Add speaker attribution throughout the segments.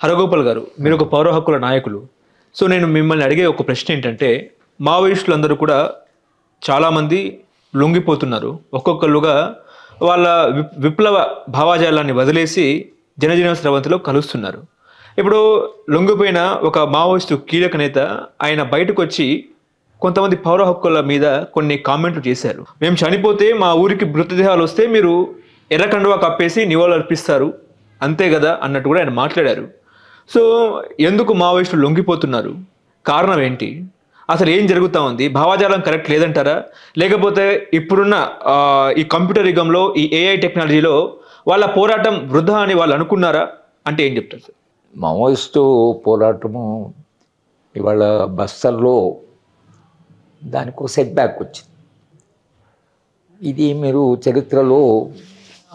Speaker 1: హరగోపాల్ గారు, మీరు ఒక పౌర హక్కుల నాయకులు. సో నేను మిమ్మల్ని అడిగే ఒక ప్రశ్న ఏంటంటే, మావోయిస్టులందరూ కూడా చాలామంది లొంగిపోతున్నారు. ఒక్కొక్కళ్ళుగా వాళ్ళ విప్లవ భావాజాలాన్ని వదిలేసి జనజీవన స్రవంతిలో కలుస్తున్నారు. ఇప్పుడు లొంగిపోయిన ఒక మావోయిస్టు కీలక నేత ఆయన బయటకొచ్చి కొంతమంది పౌర హక్కుల మీద కొన్ని కామెంట్లు చేశారు. మేము చనిపోతే మా ఊరికి మృతదేహాలు వస్తే మీరు ఎర్ర కండువా కప్పేసి నివాళులర్పిస్తారు అంతే కదా అన్నట్టు కూడా ఆయన మాట్లాడారు. సో ఎందుకు మావోయిస్టులు లొంగిపోతున్నారు? కారణం ఏంటి? అసలు ఏం జరుగుతా ఉంది? భావాజాలం కరెక్ట్ లేదంటారా? లేకపోతే ఇప్పుడున్న ఈ కంప్యూటర్ యుగంలో ఈ ఏఐ టెక్నాలజీలో వాళ్ళ పోరాటం వృధా అని వాళ్ళు అనుకున్నారా? అంటే ఏం చెప్తారు సార్?
Speaker 2: మావోయిస్టు పోరాటము ఇవాళ బస్తర్లో దానికి ఒక సెట్ బ్యాక్ వచ్చింది. ఇది మీరు చరిత్రలో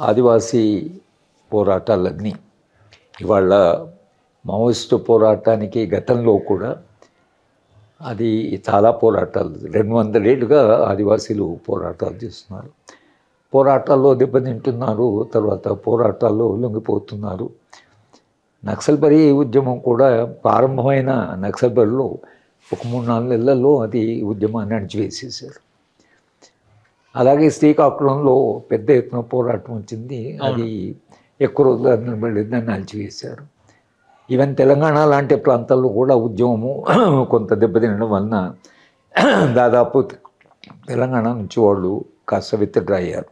Speaker 2: ఆదివాసీ పోరాటాలన్నీ ఇవాళ మావోయిస్టు పోరాటానికి గతంలో కూడా అది చాలా పోరాటాలు 200 ఏళ్ళుగా ఆదివాసీలు పోరాటాలు చేస్తున్నారు. పోరాటాల్లో దెబ్బతింటున్నారు, తర్వాత పోరాటాల్లో లొంగిపోతున్నారు. నక్సల్బరీ ఉద్యమం కూడా ప్రారంభమైన నక్సల్బరీలో ఒక 3-4 నెలల్లో అది ఉద్యమాన్ని అణిచివేసేశారు. అలాగే శ్రీకాకుళంలో పెద్ద ఎత్తున పోరాటం వచ్చింది, అది ఎక్కువ రోజులు నిలబడి దాన్ని అణిచివేశారు. ఈవెన్ తెలంగాణ లాంటి ప్రాంతాల్లో కూడా ఉద్యమము కొంత దెబ్బతినడం వలన దాదాపు తెలంగాణ నుంచి వాళ్ళు కాస్త విత్డ్రా అయ్యారు.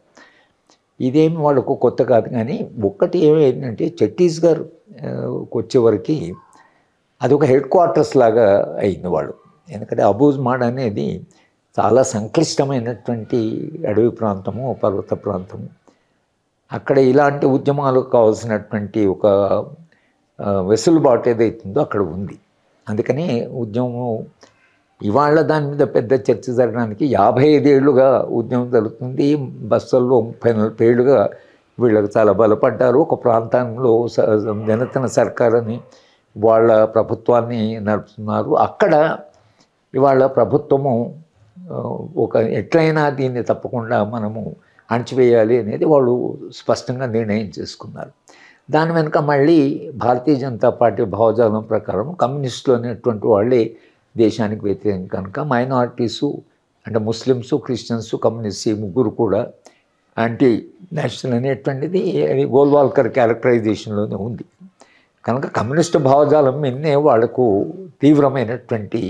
Speaker 2: ఇదేమి వాళ్ళకు కొత్త కాదు. కానీ ఒక్కటి ఏమైందంటే ఛత్తీస్గఢ్ వచ్చేవరకు అది ఒక హెడ్ క్వార్టర్స్ లాగా అయింది వాళ్ళు. ఎందుకంటే అబూజ్ మాడ్ అనేది చాలా సంక్లిష్టమైనటువంటి అడవి ప్రాంతము, పర్వత ప్రాంతము. అక్కడ ఇలాంటి ఉద్యమాలకు కావాల్సినటువంటి ఒక వెసులుబాటు ఏదైతుందో అక్కడ ఉంది. అందుకని ఉద్యమం ఇవాళ దాని మీద పెద్ద చర్చ జరగడానికి 55 ఏళ్ళుగా ఉద్యమం జరుగుతుంది. బస్తర్లో 30-40 ఏళ్ళుగా వీళ్ళకి చాలా బలపడ్డారు. ఒక ప్రాంతంలో జనతన సర్కార్ అని వాళ్ళ ప్రభుత్వాన్ని నడుపుతున్నారు. అక్కడ ఇవాళ ప్రభుత్వము ఒక ఎట్లయినా దీన్ని తప్పకుండా మనము అణచివేయాలి అనేది వాళ్ళు స్పష్టంగా నిర్ణయం చేసుకున్నారు. దాని వెనుక మళ్ళీ భారతీయ జనతా పార్టీ భావజాలం ప్రకారం కమ్యూనిస్టులు అనేటువంటి వాళ్ళే దేశానికి వ్యతిరేకం కనుక మైనారిటీసు అంటే ముస్లిమ్స్, క్రిస్టియన్స్, కమ్యూనిస్ట్ ఈ ముగ్గురు కూడా యాంటీ నేషనల్ అనేటువంటిది గోల్వాల్కర్ క్యారెక్టరైజేషన్లోనే ఉంది. కనుక కమ్యూనిస్టు భావజాలం మీదనే వాళ్లకు తీవ్రమైనటువంటి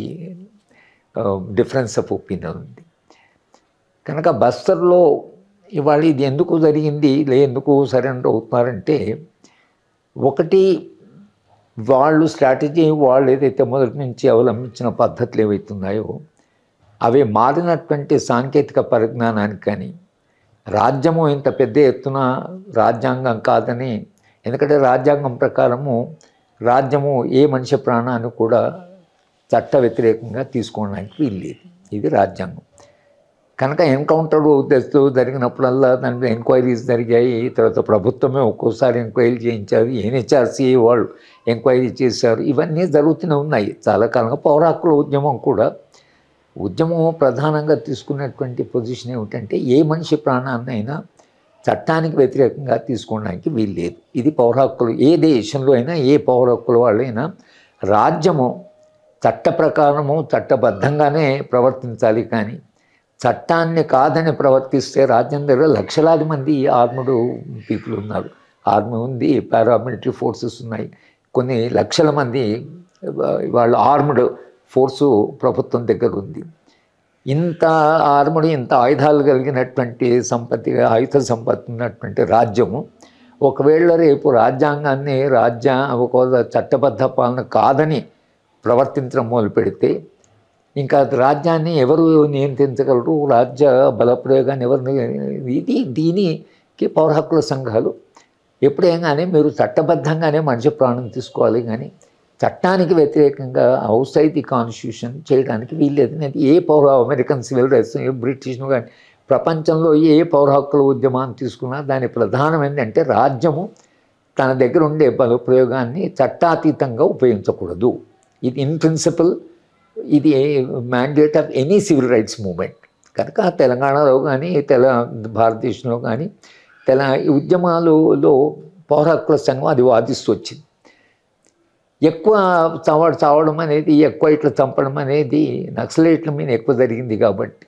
Speaker 2: డిఫరెన్స్ ఆఫ్ ఒపీనియన్ ఉంది. కనుక బస్తర్లో ఇవాళ ఇది ఎందుకు జరిగింది, ఎందుకు సరెండర్ అవుతున్నారంటే, ఒకటి వాళ్ళు స్ట్రాటజీ వాళ్ళు ఏదైతే మొదటి నుంచి అవలంబించిన పద్ధతులు ఏవైతున్నాయో అవి మారినటువంటి సాంకేతిక పరిజ్ఞానానికి కానీ రాజ్యము ఇంత పెద్ద ఎత్తున రాజ్యాంగం కాదని, ఎందుకంటే రాజ్యాంగం ప్రకారము రాజ్యము ఏ మనిషి ప్రాణాన్ని కూడా చట్ట వ్యతిరేకంగా తీసుకోవడానికి వీల్లేదు, ఇది రాజ్యాంగం. కనుక ఎన్కౌంటర్ జరిగినప్పుడల్లా దాని మీద ఎంక్వైరీస్ జరిగాయి. తర్వాత ప్రభుత్వమే ఒక్కోసారి ఎంక్వైరీ చేయించారు, ఎన్హెచ్ఆర్సీఏ వాళ్ళు ఎంక్వైరీ చేశారు. ఇవన్నీ జరుగుతూనే ఉన్నాయి చాలా కాలంగా. పౌర హక్కుల ఉద్యమం కూడా ఉద్యమం ప్రధానంగా తీసుకున్నటువంటి పొజిషన్ ఏమిటంటే ఏ మనిషి ప్రాణాన్నైనా చట్టానికి వ్యతిరేకంగా తీసుకోవడానికి వీల్లేదు, ఇది పౌర హక్కులు. ఏ దేశంలో అయినా ఏ పౌర హక్కుల వాళ్ళైనా రాజ్యము చట్ట ప్రకారము చట్టబద్ధంగానే ప్రవర్తించాలి. కానీ చట్టాన్ని కాదని ప్రవర్తిస్తే రాజ్యం దగ్గర లక్షలాది మంది ఆర్మ్డ్ పీపుల్ ఉన్నారు, ఆర్మీ ఉంది, పారామిలిటరీ ఫోర్సెస్ ఉన్నాయి, కొన్ని లక్షల మంది వాళ్ళు ఆర్మ్డ్ ఫోర్సు ప్రభుత్వం దగ్గర ఉంది. ఇంత ఆర్ముడు, ఇంత ఆయుధాలు కలిగినటువంటి ఆయుధ సంపత్తి ఉన్నటువంటి రాజ్యము ఒకవేళ రేపు రాజ్యాంగాన్ని ఒక చట్టబద్ధ పాలన కాదని ప్రవర్తించడం మొదలు పెడితే ఇంకా రాజ్యాన్ని ఎవరు నియంత్రించగలరు, రాజ్య బలప్రయోగాన్ని ఎవరు దీనికి పౌర హక్కుల సంఘాలు ఎప్పుడైనా కానీ మీరు చట్టబద్ధంగానే మనిషి ప్రాణం తీసుకోవాలి, కానీ చట్టానికి వ్యతిరేకంగా అవుట్సైడ్ ది కాన్స్టిట్యూషన్ చేయడానికి వీల్లేదు. ఏ అమెరికన్ సివిల్ రైట్స్, బ్రిటిష్ను కానీ ప్రపంచంలో ఏ పౌర హక్కుల ఉద్యమాన్ని తీసుకున్నా దాని ప్రధానం ఏంటంటే రాజ్యము తన దగ్గర ఉండే బలప్రయోగాన్ని చట్టాతీతంగా ఉపయోగించకూడదు. ఇది ఇన్ ప్రిన్సిపల్, ఇది mandate of any civil rights movement. కనుక తెలంగాణలో కానీ భారతదేశంలో కానీ ఉద్యమాలలో పౌర హక్కుల సంఘం అది వాదిస్తూ వచ్చింది. ఎక్కువ చావడం అనేది, ఎక్కువ ఇట్లా చంపడం అనేది నక్సలైట్ల మీద ఎక్కువ జరిగింది కాబట్టి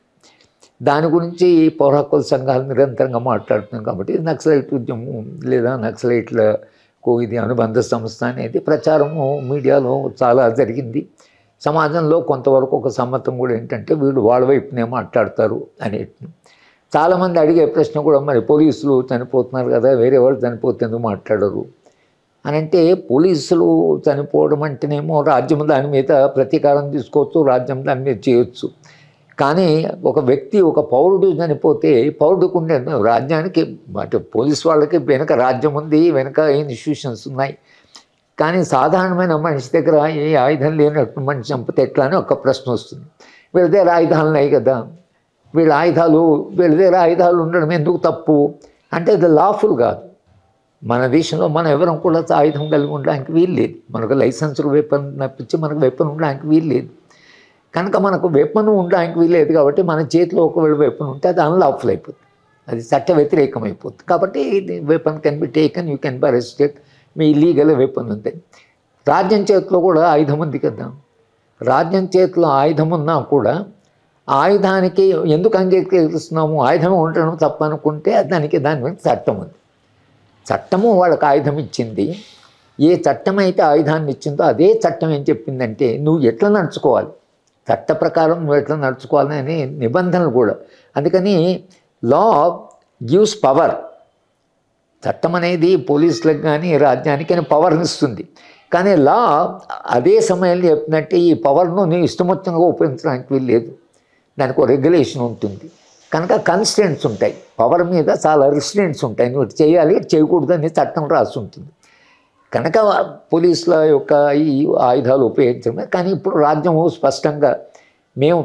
Speaker 2: దాని గురించి పౌర హక్కుల సంఘాలు నిరంతరంగా మాట్లాడుతున్నాం కాబట్టి ఇది నక్సలైట్ ఉద్యమం లేదా నక్సలైట్లకు ఇది అనుబంధ సంస్థ అనేది ప్రచారము మీడియాలో చాలా జరిగింది. సమాజంలో కొంతవరకు ఒక సమ్మతం కూడా ఏంటంటే వీళ్ళు వాళ్ళ వైపునే మాట్లాడతారు అనేది. చాలామంది అడిగే ప్రశ్న కూడా మరి పోలీసులు చనిపోతున్నారు కదా, వేరే వాళ్ళు చనిపోతే ఎందుకు మాట్లాడరు అని. అంటే పోలీసులు చనిపోవడం అంటేనేమో రాజ్యం దాని మీద ప్రతీకారం తీసుకోవచ్చు, రాజ్యం దాని మీద చేయొచ్చు. కానీ ఒక వ్యక్తి, ఒక పౌరుడు చనిపోతే పౌరుడికి ఉండే రాజ్యానికి అంటే పోలీస్ వాళ్ళకి వెనక రాజ్యం ఉంది, వెనక ఇన్స్టిట్యూషన్స్ ఉన్నాయి. కానీ సాధారణమైన మనిషి దగ్గర ఏ ఆయుధం లేనట్టు మనిషి చంపితే ఎట్లా అని ఒక ప్రశ్న వస్తుంది. వీళ్ళ దగ్గర ఆయుధాలు ఉన్నాయి కదా, వీళ్ళ దగ్గర ఆయుధాలు ఉండడం ఎందుకు తప్పు అంటే అది లాఫుల్ కాదు. మన దేశంలో మనం ఎవరం కూడా ఆయుధం కలిగి ఉండడానికి వీలు లేదు. మనకు లైసెన్స్డ్ వెపన్ తప్పించి మనకు వెపన్ ఉండడానికి వీలు లేదు. కనుక మనకు వెపన్ ఉండడానికి వీలేదు కాబట్టి మన చేతిలో ఒకవేళ వెపన్ ఉంటే అది అన్లాఫుల్ అయిపోతుంది, అది చట్ట వ్యతిరేకం అయిపోతుంది. కాబట్టి weapon can be taken, you can be arrested, me legal weapon ఉంది. రాజ్యం చేతిలో కూడా ఆయుధం ఉంది కదా, రాజ్యం చేతిలో ఆయుధం ఉన్నా కూడా ఆయుధానికి ఎందుకు అంగీకరిస్తున్నాము, ఆయుధం ఉండడం తప్పనుకుంటే దాని మీద చట్టం ఉంది. చట్టము వాళ్ళకి ఆయుధం ఇచ్చింది. ఏ చట్టం అయితే ఆయుధాన్ని ఇచ్చిందో అదే చట్టం ఏం చెప్పిందంటే నువ్వు ఎట్లా నడుచుకోవాలి, చట్ట ప్రకారం నువ్వు ఎట్లా నడుచుకోవాలని నిబంధనలు కూడా. అందుకని లా గివ్స్ పవర్. చట్టం అనేది పోలీసులకు కానీ రాజ్యానికి పవర్ని ఇస్తుంది. కానీ లా అదే సమయంలో చెప్పినట్టు ఈ పవర్ను నేను ఇష్టమొచ్చంగా ఉపయోగించడానికి వీల్లేదు, దానికి ఒక రెగ్యులేషన్ ఉంటుంది. కనుక కన్స్టెంట్స్ ఉంటాయి, పవర్ మీద చాలా రిస్ట్రెంట్స్ ఉంటాయి. నువ్వు ఇటు చేయాలి, ఇటు చేయకూడదు అని చట్టం రాసి ఉంటుంది. కనుక పోలీసుల యొక్క ఈ ఆయుధాలు ఉపయోగించడమే. కానీ ఇప్పుడు రాజ్యం స్పష్టంగా మేము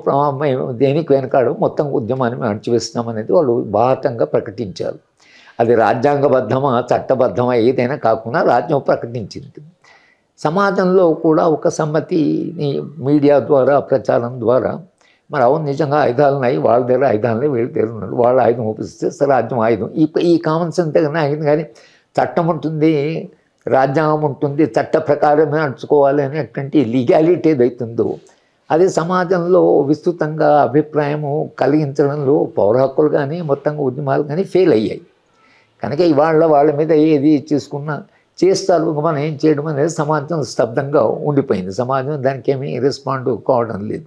Speaker 2: దేనికి వెనకాడు మొత్తం ఉద్యమాన్ని మేము అణచివేస్తామనేది వాళ్ళు బాహటంగా ప్రకటించారు. అది రాజ్యాంగబద్ధమా చట్టబద్ధమా ఏదైనా కాకుండా రాజ్యం ప్రకటించింది. సమాజంలో కూడా ఒక సమ్మతిని మీడియా ద్వారా ప్రచారం ద్వారా మరి అవును నిజంగా ఆయుధాలు ఉన్నాయి, వాళ్ళ దగ్గర ఆయుధాలు వీళ్ళ దగ్గర ఉన్నారు, వాళ్ళ ఆయుధం ఉపయోగిస్తే రాజ్యం ఆయుధం. ఈ కామన్ సెన్స్ దగ్గర అయింది. కానీ చట్టం ఉంటుంది, రాజ్యాంగం ఉంటుంది, చట్ట ప్రకారమే నడుచుకోవాలి అనేటువంటి లీగాలిటీ ఏదైతుందో అది సమాజంలో విస్తృతంగా అభిప్రాయము కలిగించడంలో పౌర హక్కులు కానీ మొత్తంగా ఉద్యమాలు కానీ ఫెయిల్ అయ్యాయి. కనుక ఇవాళ వాళ్ళ మీద ఏది చేసుకున్నా చేస్తారు, మనం ఏం చేయడం అనేది సమాజం స్తబ్దంగా ఉండిపోయింది. సమాజం దానికి ఏమీ రెస్పాండ్ కావడం లేదు.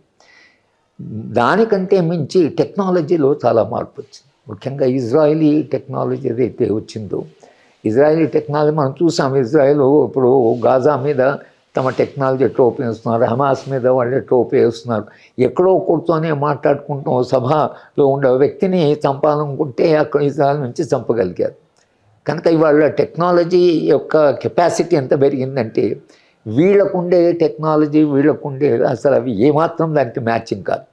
Speaker 2: దానికంటే మించి టెక్నాలజీలో చాలా మార్పు వచ్చింది. ముఖ్యంగా ఇజ్రాయిలీ టెక్నాలజీ ఏదైతే వచ్చిందో, ఇజ్రాయిలీ టెక్నాలజీ మనం చూసాం. ఇజ్రాయిల్ ఇప్పుడు గాజా మీద తమ టెక్నాలజీ ఎట్లా ఉపయోగిస్తున్నారు, హమాస్ మీద వాళ్ళు ఎట్లా ఉపయోగిస్తున్నారు. ఎక్కడో కూర్చొని మాట్లాడుకుంటూ సభలో ఉండే వ్యక్తిని చంపాలనుకుంటే అక్కడ ఇజ్రాయిల్ నుంచి చంపగలిగారు. కనుక ఇవాళ టెక్నాలజీ యొక్క కెపాసిటీ ఎంత పెరిగిందంటే వీళ్ళకుండే టెక్నాలజీ వీళ్ళకుండే అసలు అవి ఏమాత్రం దానికి మ్యాచింగ్ కాదు,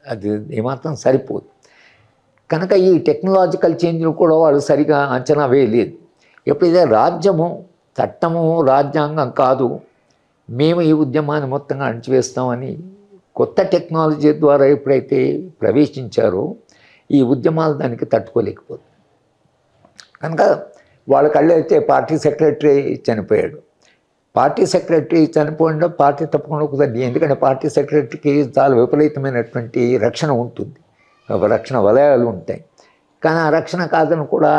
Speaker 2: అది ఏమాత్రం సరిపోదు. కనుక ఈ టెక్నాలజికల్ చేంజ్లు కూడా వాళ్ళు సరిగా అంచనా వేయలేదు. ఎప్పుడైతే రాజ్యము చట్టము రాజ్యాంగం కాదు, మేము ఈ ఉద్యమాన్ని మొత్తంగా అణచివేస్తామని కొత్త టెక్నాలజీ ద్వారా ఎప్పుడైతే ప్రవేశించారో ఈ ఉద్యమాలు దానికి తట్టుకోలేకపోతుంది. కనుక వాళ్ళ కళ్ళైతే పార్టీ సెక్రటరీ చనిపోయాడు. పార్టీ సెక్రటరీ చనిపోయిన పార్టీ తప్పకుండా కుదరదు. ఎందుకంటే పార్టీ సెక్రటరీకి చాలా విపరీతమైనటువంటి రక్షణ ఉంటుంది, రక్షణ వలయాలు ఉంటాయి. కానీ ఆ రక్షణ కాదని కూడా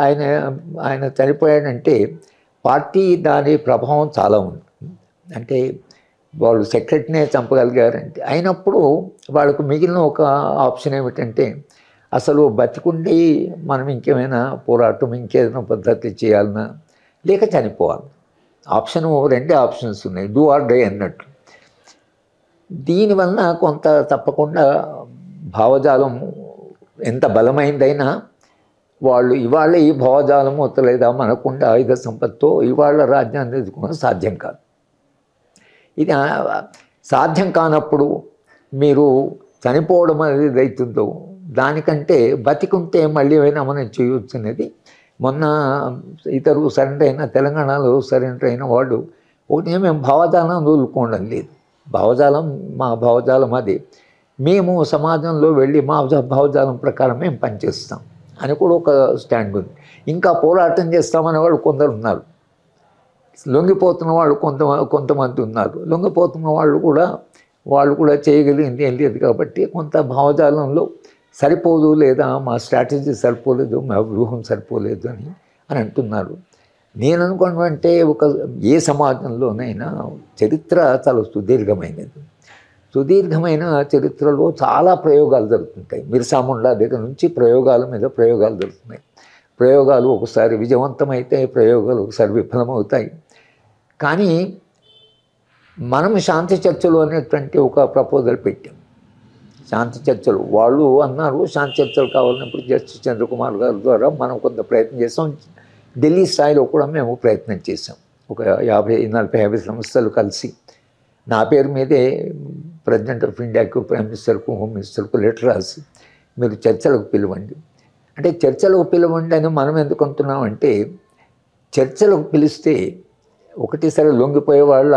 Speaker 2: ఆయన చనిపోయాడంటే పార్టీ దాని ప్రభావం చాలా ఉంది. అంటే వాళ్ళు సెక్రటరీనే చంపగలిగారంటే అయినప్పుడు వాళ్ళకు మిగిలిన ఒక ఆప్షన్ ఏమిటంటే అసలు బతికుండి మనం ఇంకేమైనా పోరాటం ఇంకేదైనా పద్ధతి చేయాలన్నా లేక చనిపోవాలి. రెండే ఆప్షన్స్ ఉన్నాయి, డూ ఆర్ డై అన్నట్టు. దీనివల్ల కొంత తప్పకుండా భావజాలం ఎంత బలమైందైనా వాళ్ళు ఇవాళ ఈ భావజాలం వస్తలేదా మనకుండా ఆయుధ సంపత్తో ఇవాళ రాజ్యాన్ని ఎదుర్కోవడం సాధ్యం కాదు. ఇది సాధ్యం కానప్పుడు మీరు చనిపోవడం అనేది అవుతుందో దానికంటే బతికుంటే మళ్ళీ అయినా మనం చేయొచ్చు అనేది. మొన్న ఇతరు సరెండర్ అయిన తెలంగాణలో సరెండర్ అయిన వాళ్ళు ఒకటి మేము భావజాలం వదులుకోవడం లేదు, మా భావజాలం అది, మేము సమాజంలో వెళ్ళి మా భావజాలం ప్రకారం మేము పనిచేస్తాం అని కూడా ఒక స్టాండ్ ఉంది. ఇంకా పోరాటం చేస్తామనే వాళ్ళు కొందరు ఉన్నారు. లొంగిపోతున్న వాళ్ళు కొంతమంది ఉన్నారు. లొంగిపోతున్న వాళ్ళు కూడా చేయగలిగింది ఏం లేదు కాబట్టి కొంత భావజాలంలో సరిపోదు, లేదా మా స్ట్రాటజీ సరిపోలేదు, మా వ్యూహం సరిపోలేదు అని అంటున్నారు. నేను అనుకున్నట్టే ఏ సమాజంలోనైనా చరిత్ర చాలా సుదీర్ఘమైన చరిత్రలో చాలా ప్రయోగాలు జరుగుతుంటాయి. బిర్సా ముండా దగ్గర నుంచి ప్రయోగాల మీద ప్రయోగాలు జరుగుతున్నాయి. ప్రయోగాలు ఒకసారి విజయవంతమైతే ప్రయోగాలు ఒకసారి విఫలమవుతాయి. కానీ మనం శాంతి చర్చలు అనేటువంటి ఒక ప్రపోజల్ పెట్టాం. శాంతి చర్చలు వాళ్ళు అన్నారు, శాంతి చర్చలు కావాలన్నప్పుడు జస్టిస్ చంద్రకుమార్ గారి ద్వారా మనం కొంత ప్రయత్నం చేసాం. ఢిల్లీ స్థాయిలో కూడా మేము ప్రయత్నం చేసాం. ఒక 40-50 సంస్థలు కలిసి నా పేరు మీదే ప్రెసిడెంట్ ఆఫ్ ఇండియాకు, ప్రైమ్ మినిస్టర్కు, హోమ్ మినిస్టర్కు లెటర్ రాసి మీరు చర్చలకు పిలవండి అంటే, చర్చలకు పిలవండి అని మనం ఎందుకు అంటున్నామంటే, చర్చలకు పిలిస్తే ఒకటేసారి లొంగిపోయే వాళ్ళ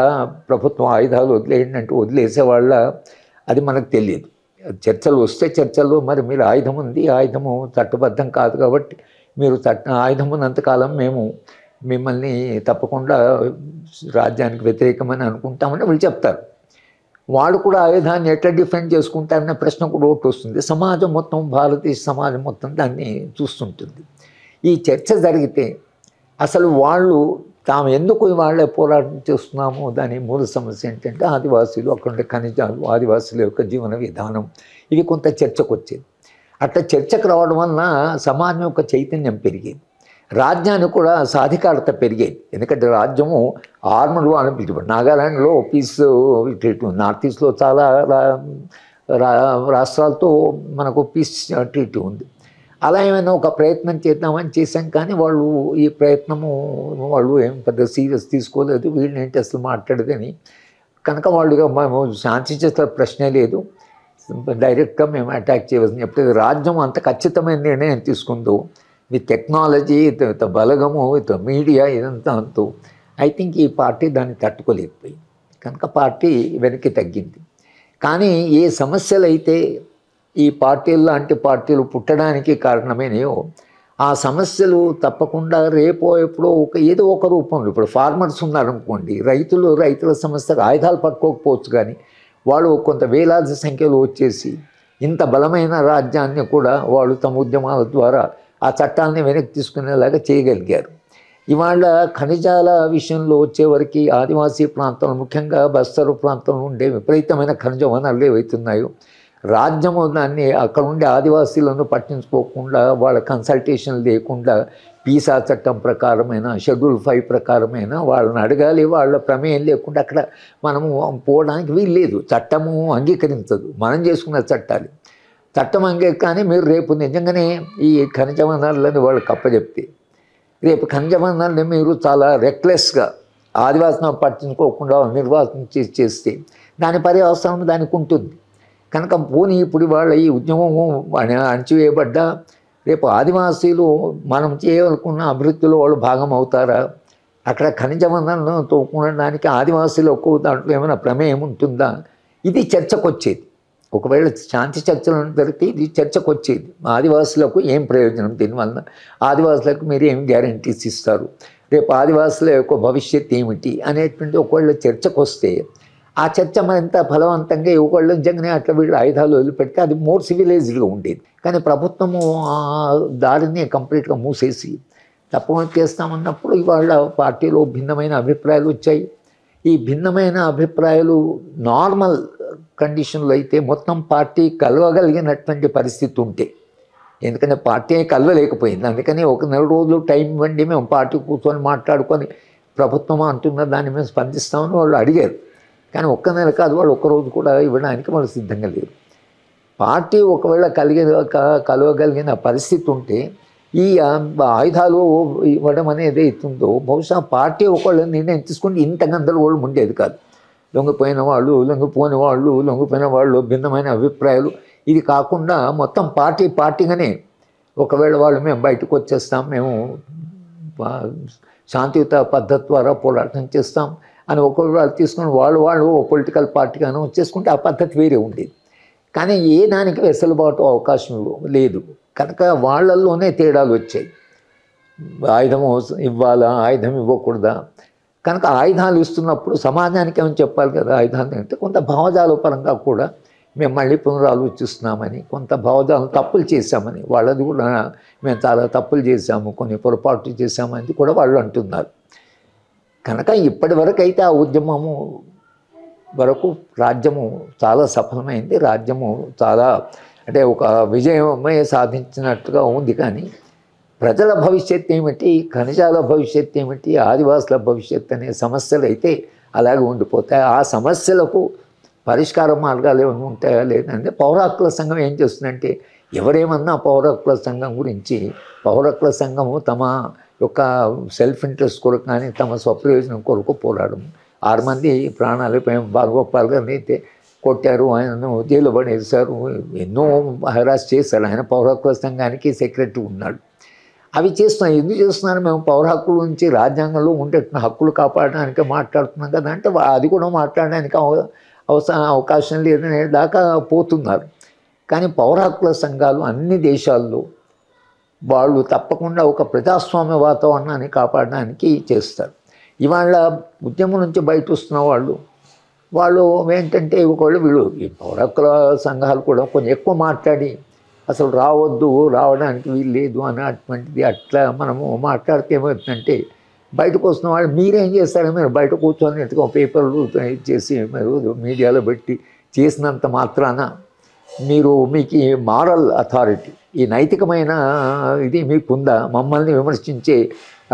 Speaker 2: ప్రభుత్వం ఆయుధాలు వదిలేయండి వదిలేసేవాళ్ళ అది మనకు తెలియదు. చర్చలు వస్తే చర్చల్లో మరి మీరు ఆయుధం ఉంది, ఆయుధము చట్టబద్ధం కాదు కాబట్టి మీరు ఆయుధం ఉన్నంతకాలం మేము మిమ్మల్ని తప్పకుండా రాజ్యానికి వ్యతిరేకమని అనుకుంటామని వాళ్ళు చెప్తారు. వాళ్ళు కూడా ఆయుధాన్ని ఎట్లా డిఫెండ్ చేసుకుంటారనే ప్రశ్న కూడా ఒకటి వస్తుంది. సమాజం మొత్తం, భారతీయ సమాజం మొత్తం దాన్ని చూస్తుంటుంది. ఈ చర్చ జరిగితే అసలు వాళ్ళు తాము ఎందుకు వాళ్ళే పోరాటం చేస్తున్నాము, దాని మూల సమస్య ఏంటంటే ఆదివాసీలు, అక్కడ ఖనిజాలు, ఆదివాసుల యొక్క జీవన విధానం, ఇవి కొంత చర్చకు వచ్చేది. అట్లా చర్చకు రావడం వలన సమాజం యొక్క చైతన్యం పెరిగేది, రాజ్యానికి కూడా సాధికారత పెరిగేది. ఎందుకంటే రాజ్యము ఆర్మడ్ అని పిలువ నాగాలాండ్లో పీస్ ట్రీటీ ఉంది, నార్త్ ఈస్ట్లో చాలా రాష్ట్రాలతో మనకు పీస్ ట్రీటీ ఉంది. అలా ఏమైనా ఒక ప్రయత్నం చేద్దామని చేశాం. కానీ వాళ్ళు ఈ ప్రయత్నము వాళ్ళు ఏం పెద్ద సీరియస్ తీసుకోలేదు, వీళ్ళేంటి అసలు మాట్లాడదని. కనుక వాళ్ళు మేము శాంతి చేసే ప్రశ్నే లేదు, డైరెక్ట్గా మేము అటాక్ చేయవలసింది. ఎప్పుడైతే రాజ్యం అంత ఖచ్చితమైన నిర్ణయం తీసుకుందో, విత్ టెక్నాలజీ, విత్ బలగము, విత్ మీడియా, ఇదంతా అంతూ ఐ థింక్ ఈ పార్టీ దాన్ని తట్టుకోలేకపోయింది. కనుక పార్టీ వెనక్కి తగ్గింది. కానీ ఏ సమస్యలు అయితే ఈ పార్టీలు లాంటి పార్టీలు పుట్టడానికి కారణమైనయో, ఆ సమస్యలు తప్పకుండా రేపో ఎప్పుడో ఏదో ఒక రూపంలో, ఇప్పుడు ఫార్మర్స్ ఉన్నారనుకోండి, రైతుల సమస్యకు ఆయుధాలు పట్టుకోకపోవచ్చు, కానీ వాళ్ళు కొంత వేలాది సంఖ్యలో వచ్చేసి ఇంత బలమైన రాజ్యాన్ని కూడా వాళ్ళు తమ ఉద్యమాల ద్వారా ఆ చట్టాన్ని వెనక్కి తీసుకునేలాగా చేయగలిగారు. ఇవాళ ఖనిజాల విషయంలో వచ్చేవరకు ఆదివాసీ ప్రాంతంలో, ముఖ్యంగా బస్తరు ప్రాంతంలో ఉండే విపరీతమైన ఖనిజ వనరులు ఏవైతున్నాయో, రాజ్యము దాన్ని అక్కడ ఉండే ఆదివాసీలను పట్టించుకోకుండా, వాళ్ళ కన్సల్టేషన్ లేకుండా, పీసా చట్టం ప్రకారమైన, షెడ్యూల్ 5 ప్రకారమైన వాళ్ళని అడగాలి, వాళ్ళ ప్రమేయం లేకుండా అక్కడ మనము పోవడానికి వీలు లేదు. చట్టము అంగీకరించదు, మనం చేసుకున్న చట్టం అంగీకారని మీరు రేపు నిజంగానే ఈ ఖనిజ వనరులని వాళ్ళు కప్పచెప్తే, రేపు ఖనిజ వనరులని మీరు చాలా రెక్లెస్గా ఆదివాసులను పట్టించుకోకుండా నిర్వాసన చేస్తే దాని పర్యవసరం దానికి ఉంటుంది. కనుక పోనీ ఇప్పుడు వాళ్ళ ఈ ఉద్యమం అణచివేయబడ్డా రేపు ఆదివాసీలు మనం చేయవలకున్న అభివృద్ధిలో వాళ్ళు భాగం అవుతారా? అక్కడ ఖనిజ వనరులను తోకుండడానికి ఆదివాసీలకు దాంట్లో ఏమైనా ప్రమేయం ఉంటుందా? ఇది చర్చకు వచ్చేది. ఒకవేళ శాంతి చర్చలు జరిగితే ఇది చర్చకు వచ్చేది. ఆదివాసులకు ఏం ప్రయోజనం దీనివల్ల, ఆదివాసులకు మీరు ఏం గ్యారంటీస్ ఇస్తారు, రేపు ఆదివాసుల యొక్క భవిష్యత్తు ఏమిటి అనేటువంటి ఒకవేళ చర్చకు వస్తే, ఆ చర్చ మరింత ఫలవంతంగా ఒకవేళ నిజంగానే అట్లా వీళ్ళు ఆయుధాలు వదిలిపెడితే అది మోర్ సివిలైజ్డ్గా ఉండేది. కానీ ప్రభుత్వము ఆ దారిని కంప్లీట్గా మూసేసి తప్పకుండా చేస్తామన్నప్పుడు ఇవాళ పార్టీలో భిన్నమైన అభిప్రాయాలు వచ్చాయి. ఈ భిన్నమైన అభిప్రాయాలు నార్మల్ కండిషన్లో అయితే మొత్తం పార్టీ కలవగలిగినటువంటి పరిస్థితి ఉంటే, ఎందుకంటే పార్టీ కలవలేకపోయింది, అందుకని ఒక 4 రోజులు టైం ఇవ్వండి, మేము పార్టీ కూర్చొని మాట్లాడుకొని ప్రభుత్వం అంటున్న దాన్ని మేము స్పందిస్తామని వాళ్ళు అడిగారు. కానీ ఒక్క నెల కాదు, వాళ్ళు ఒక్కరోజు కూడా ఇవ్వడానికి వాళ్ళు సిద్ధంగా లేరు. పార్టీ ఒకవేళ కలవగలిగిన పరిస్థితి ఉంటే ఈ ఆయుధాలు ఇవ్వడం అనేది అవుతుందో, బహుశా పార్టీ ఒకవేళ నిర్ణయం తీసుకుంటే ఇంత గందరగోళం ఉండేది కాదు. లొంగిపోయిన వాళ్ళు, లొంగిపోయిన వాళ్ళు భిన్నమైన అభిప్రాయాలు, ఇది కాకుండా మొత్తం పార్టీగానే ఒకవేళ వాళ్ళు మేము బయటకు వచ్చేస్తాం, మేము శాంతియుత పద్ధతి ద్వారా పోరాటం చేస్తాం అని ఒకవేళ వాళ్ళు తీసుకుని వాళ్ళు పొలిటికల్ పార్టీగానే వచ్చేసుకుంటే ఆ పద్ధతి వేరే ఉండేది. కానీ ఏ దానికి వెసులుబాటు అవకాశం లేదు. కనుక వాళ్ళల్లోనే తేడాలు వచ్చాయి. ఆయుధం ఇవ్వాలా, ఆయుధం ఇవ్వకూడదా, కనుక ఆయుధాలు ఇస్తున్నప్పుడు సమాజానికి ఏమని చెప్పాలి కదా, ఆయుధాలు అంటే కొంత భావజాల పరంగా కూడా మేము మళ్ళీ పునరాలోచిస్తున్నామని, కొంత భావజాలం తప్పులు చేశామని, వాళ్ళది కూడా మేము చాలా తప్పులు చేశాము, కొన్ని పొరపాట్లు చేశామని కూడా వాళ్ళు అంటున్నారు. కనుక ఇప్పటి వరకు అయితే ఆ ఉద్యమము వరకు రాజ్యము చాలా సఫలమైంది, రాజ్యము చాలా అంటే ఒక విజయమే సాధించినట్టుగా ఉంది. కానీ ప్రజల భవిష్యత్తు ఏమిటి, ఖనిజాల భవిష్యత్తు ఏమిటి, ఆదివాసుల భవిష్యత్తు అనే సమస్యలు అయితే అలాగే ఉండిపోతాయి. ఆ సమస్యలకు పరిష్కార మార్గాలు ఏమైనా ఉంటాయా లేదంటే పౌర హక్కుల సంఘం ఏం చేస్తుందంటే, ఎవరేమన్నా పౌర హక్కుల సంఘం గురించి, పౌర హక్కుల సంఘము తమ యొక్క సెల్ఫ్ ఇంట్రెస్ట్ కొరకు కానీ తమ స్వప్రయోజనం కొరకు పోరాడము. 6 మంది ప్రాణాలు బాలగోపాల్ గారిని అయితే కొట్టారు, ఆయనను జైలు పడేశారు, ఎన్నో హెరాస్ చేశారు. ఆయన పౌర హక్కుల సంఘానికి సెక్రటరీ ఉన్నాడు. అవి చేస్తున్నాం. ఎందుకు చేస్తున్నారు? మేము పౌర హక్కుల నుంచి రాజ్యాంగంలో ఉండే హక్కులు కాపాడడానికి మాట్లాడుతున్నాం కదా అంటే అది కూడా మాట్లాడడానికి అవకాశం లేదనే దాకా పోతున్నారు. కానీ పౌర హక్కుల సంఘాలు అన్ని దేశాల్లో వాళ్ళు తప్పకుండా ఒక ప్రజాస్వామ్య వాతావరణాన్ని కాపాడడానికి చేస్తారు. ఇవాళ ఉద్యమం నుంచి బయట వస్తున్న వాళ్ళు ఏంటంటే వీళ్ళు ఈ పౌర హక్కుల సంఘాలు కూడా కొంచెం ఎక్కువ మాట్లాడి అసలు రావడానికి వీలు లేదు అన్నటువంటిది అట్లా మనము మాట్లాడితే ఏమవుతుందంటే, బయటకు వస్తున్న వాళ్ళు మీరేం చేస్తారో, మీరు బయట కూర్చొని ఎత్తుకో పేపర్లు చేసి మీరు మీడియాలో పెట్టి చేసినంత మాత్రాన మీకు ఈ మారల్ అథారిటీ, ఈ నైతికమైన ఇది మీకుందా? మమ్మల్ని విమర్శించే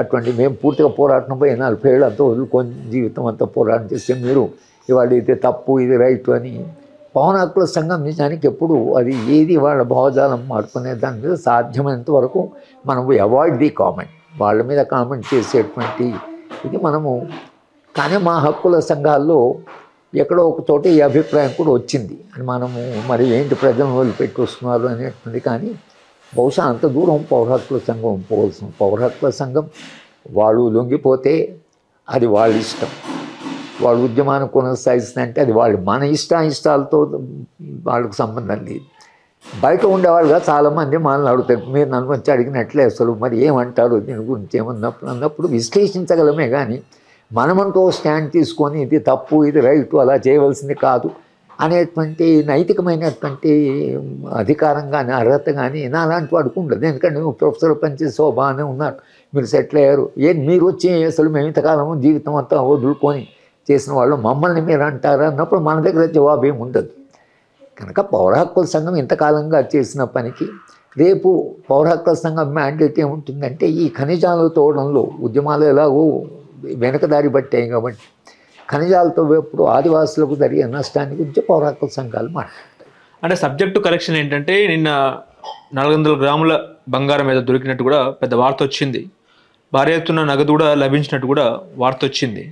Speaker 2: అటువంటి మేము పూర్తిగా పోరాటం పోయి 40 ఏళ్ళు అంతా వదులుకొని జీవితం అంతా పోరాటం చేస్తే మీరు ఇవాళ ఇది తప్పు ఇది రైట్ అని పౌర హక్కుల సంఘం నిజానికి ఎప్పుడు అది ఏది వాళ్ళ భావజాలం మార్పునే దాని మీద సాధ్యమైనంత వరకు మనము అవాయిడ్ ది కామెంట్, వాళ్ళ మీద కామెంట్ చేసేటువంటి ఇది మనము. కానీ మా హక్కుల సంఘాల్లో ఎక్కడో ఒక చోట ఈ అభిప్రాయం కూడా వచ్చింది అని మనము మరి ఏంటి ప్రజలను వదిలిపెట్టి వస్తున్నారు అనేటువంటి. కానీ బహుశా అంత దూరం పౌర హక్కుల సంఘం పోవాల్సిన, పౌర హక్కుల సంఘం వాళ్ళు లొంగిపోతే అది వాళ్ళ ఇష్టం, వాళ్ళు ఉద్యమాన్ని కొనసాగిస్తుందంటే అది వాళ్ళు మన ఇష్టాలతో వాళ్ళకు సంబంధం లేదు. బయట ఉండేవాళ్ళుగా చాలామంది మనల్ని అడుగుతారు, మీరు నన్ను వచ్చి అడిగినట్లే అసలు మరి ఏమంటారు దీని గురించి అన్నప్పుడు విశ్లేషించగలమే. కానీ మనమంటూ స్టాండ్ తీసుకొని ఇది తప్పు ఇది రైట్ అలా చేయవలసింది కాదు అనేటువంటి నైతికమైనటువంటి అధికారం కానీ అర్హత కానీ అలాంటి వాడికి ఉండదు. ఎందుకంటే నువ్వు ప్రొఫెసర్ పనిచేసే బాగానే ఉన్నారు, మీరు సెటిల్ అయ్యారు, మీరు వచ్చి అసలు మేము ఇంతకాలము జీవితం అంతా వదులుకొని చేసిన వాళ్ళు మమ్మల్ని మీరు అంటారా అన్నప్పుడు మన దగ్గర జవాబు ఏమి ఉండదు. కనుక పౌర హక్కుల సంఘం ఇంతకాలంగా చేసిన పనికి రేపు పౌర హక్కుల సంఘం మ్యాండేట్ ఏముంటుందంటే, ఈ ఖనిజాలు తోవడంలో ఉద్యమాలు ఎలాగో వెనకదారి పట్టాయి కాబట్టి ఖనిజాలతో ఎప్పుడు ఆదివాసులకు జరిగే నష్టాన్ని గురించి పౌర హక్కుల సంఘాలు మాట్లాడతాయి.
Speaker 1: అంటే సబ్జెక్టు కరెక్షన్ ఏంటంటే, నిన్న 400 గ్రాముల బంగారం మీద దొరికినట్టు కూడా పెద్ద వార్త వచ్చింది, భారీ ఎత్తున నగదు కూడా లభించినట్టు కూడా వార్త వచ్చింది.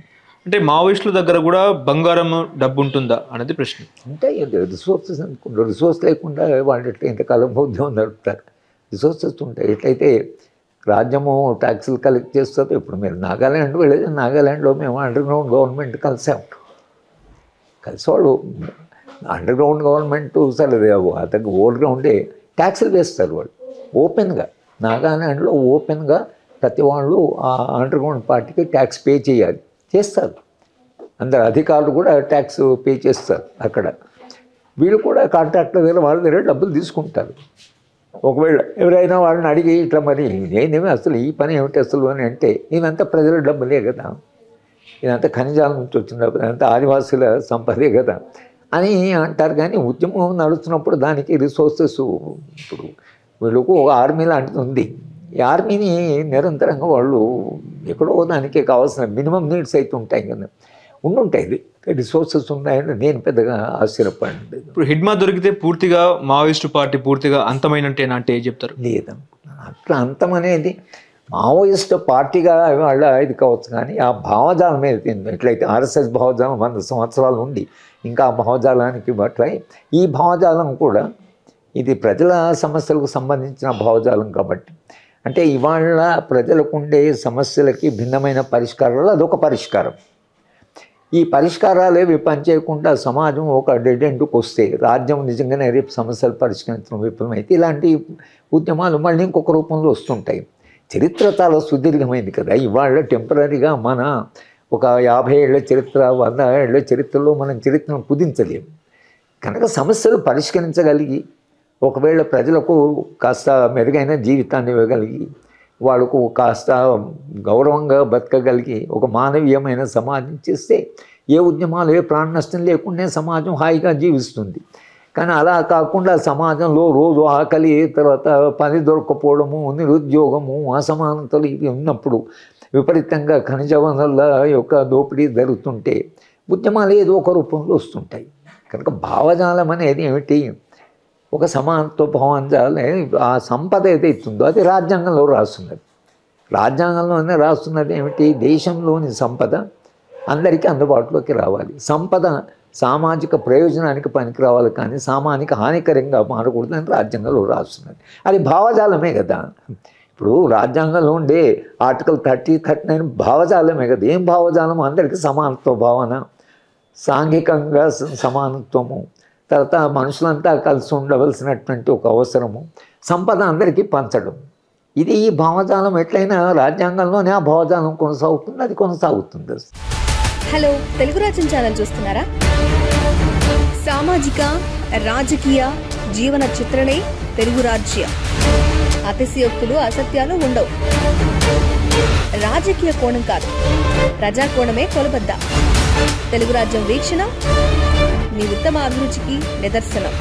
Speaker 1: అంటే మావోయిస్టుల దగ్గర కూడా బంగారం డబ్బు ఉంటుందా అనేది ప్రశ్న.
Speaker 2: అంటే రిసోర్సెస్ అనుకుంటారు, రిసోర్స్ లేకుండా వాళ్ళు ఎట్లా ఇంతకాలం ఉద్యమం నడుపుతారు? రిసోర్సెస్ ఉంటాయి. ఎట్లయితే రాజ్యము ట్యాక్సులు కలెక్ట్ చేస్తుందో, ఇప్పుడు మీరు నాగాల్యాండ్ వెళ్ళేది, నాగాల్యాండ్లో మేము అండర్ గ్రౌండ్ గవర్నమెంట్ కలిసాం. వాళ్ళు అండర్ గ్రౌండ్ గవర్నమెంట్ సరే అతనికి ఓల్డ్ గ్రౌండే ట్యాక్సులు వేస్తారు వాళ్ళు ఓపెన్గా. నాగాల్యాండ్లో ఓపెన్గా ప్రతి వాళ్ళు ఆ అండర్ గ్రౌండ్ పార్టీకి ట్యాక్స్ పే చేస్తారు. అందరు అధికారులు కూడా ట్యాక్స్ పే చేస్తారు అక్కడ. వీళ్ళు కూడా కాంట్రాక్టర్ దగ్గర వాళ్ళ దగ్గర డబ్బులు తీసుకుంటారు. ఒకవేళ ఎవరైనా వాళ్ళని అడిగి ఇట్లా మరి నేనేమి అసలు ఈ పని ఏమిటి అసలు అని అంటే, ఇదంతా ప్రజల డబ్బులే కదా, ఇదంతా ఖనిజాల నుంచి వచ్చిన డబ్బు, ఇదంతా ఆదివాసుల సంపదే కదా అని అంటారు. కానీ ఉద్యమం నడుస్తున్నప్పుడు దానికి రిసోర్సెస్, ఇప్పుడు వీళ్ళకు ఒక ఆర్మీ లాంటిది ఉంది. ఈ ఆర్మీని నిరంతరంగా వాళ్ళు ఎక్కడో దానికి కావాల్సిన మినిమం నీడ్స్ అయితే ఉంటాయి కదా, ఉండుంటాయి. రిసోర్సెస్ ఉన్నాయని నేను పెద్దగా ఆశ్చర్యపడింది.
Speaker 1: ఇప్పుడు హిడ్మా దొరికితే పూర్తిగా మావోయిస్టు పార్టీ పూర్తిగా అంతమైనట్టేనా అంటే ఏం చెప్తారు?
Speaker 2: లేదం, అట్లా అంతం అనేది మావోయిస్టు పార్టీగా వాళ్ళ ఇది కావచ్చు. కానీ ఆ భావజాలం మీద ఎట్లయితే ఆర్ఎస్ఎస్ భావజాలం 100 సంవత్సరాలు ఉండి ఇంకా ఆ భావజాలానికి బట్లై ఈ భావజాలం కూడా ఇది ప్రజల సమస్యలకు సంబంధించిన భావజాలం కాబట్టి, అంటే ఇవాళ ప్రజలకు ఉండే సమస్యలకి భిన్నమైన పరిష్కారాలు అదొక పరిష్కారం. ఈ పరిష్కారాలు ఏవి పనిచేయకుండా సమాజం ఒక డెడ్ ఎండ్కి వస్తే, రాజ్యం నిజంగానే రేపు సమస్యలు పరిష్కరించడం విఫలమైతే ఇలాంటి ఉద్యమాలు మళ్ళీ ఇంకొక రూపంలో వస్తుంటాయి. చరిత్ర చాలా సుదీర్ఘమైంది కదా. ఇవాళ టెంపరీగా మన ఒక 50 ఏళ్ల చరిత్ర 100 ఏళ్ల చరిత్రలో మనం చరిత్రను కుదించలేము. కనుక సమస్యలు పరిష్కరించగలిగి ఒకవేళ ప్రజలకు కాస్త మెరుగైన జీవితాన్ని ఇవ్వగలిగి వాళ్ళకు కాస్త గౌరవంగా బతకగలిగి ఒక మానవీయమైన సమాజం చేస్తే ఏ ఉద్యమాలు ఏ ప్రాణ నష్టం లేకుండా సమాజం హాయిగా జీవిస్తుంది. కానీ అలా కాకుండా సమాజంలో రోజు ఆకలి, తర్వాత పని దొరకపోవడము, నిరుద్యోగము, అసమానతలు ఇవి ఉన్నప్పుడు విపరీతంగా ఖనిజ వనరుల యొక్క దోపిడీ జరుగుతుంటే ఉద్యమాలు ఏదో ఒక రూపంలో వస్తుంటాయి. కనుక భావజాలం అనేది ఏమిటి? ఒక సమానత్వ భావజాలం. ఆ సంపద ఏదైతుందో అది రాజ్యాంగంలో రాస్తున్నది. రాజ్యాంగంలోనే రాస్తున్నది ఏమిటి? దేశంలోని సంపద అందరికీ అందుబాటులోకి రావాలి. సంపద సామాజిక ప్రయోజనానికి పనికి రావాలి, కానీ సామాజిక హానికరంగా మారకూడదని రాజ్యాంగంలో రాస్తున్నది. అది భావజాలమే కదా. ఇప్పుడు రాజ్యాంగంలో ఉండే ఆర్టికల్ 39 భావజాలమే కదా. ఏం భావజాలం? అందరికీ సమానత్వ భావన, సాంఘికంగా సమానత్వము, తర్వాత మనుషులంతా కలిసి ఉండవలసినటువంటి ఒక అవసరము, సంపద అందరికీ పంచడం. ఇది ఈ భావజాలం ఎట్లయినా రాజ్యాంగంలోనే ఆ భావజాలం కొనసాగుతుంది, అది కొనసాగుతుంది.
Speaker 3: హలో, తెలుగు రాజ్యం ఛానల్ చూస్తున్నారా? సామాజిక రాజకీయ జీవన చిత్రణే తెలుగు రాజ్యం. అతిశయోక్తులు అసత్యాలు ఉండవు. రాజకీయ కోణం కాదు, ప్రజా కోణమే కొలబద్ద. తెలుగు రాజ్యం వీక్షణ మీ ఉత్తమ అభిరుచికి నిదర్శనం.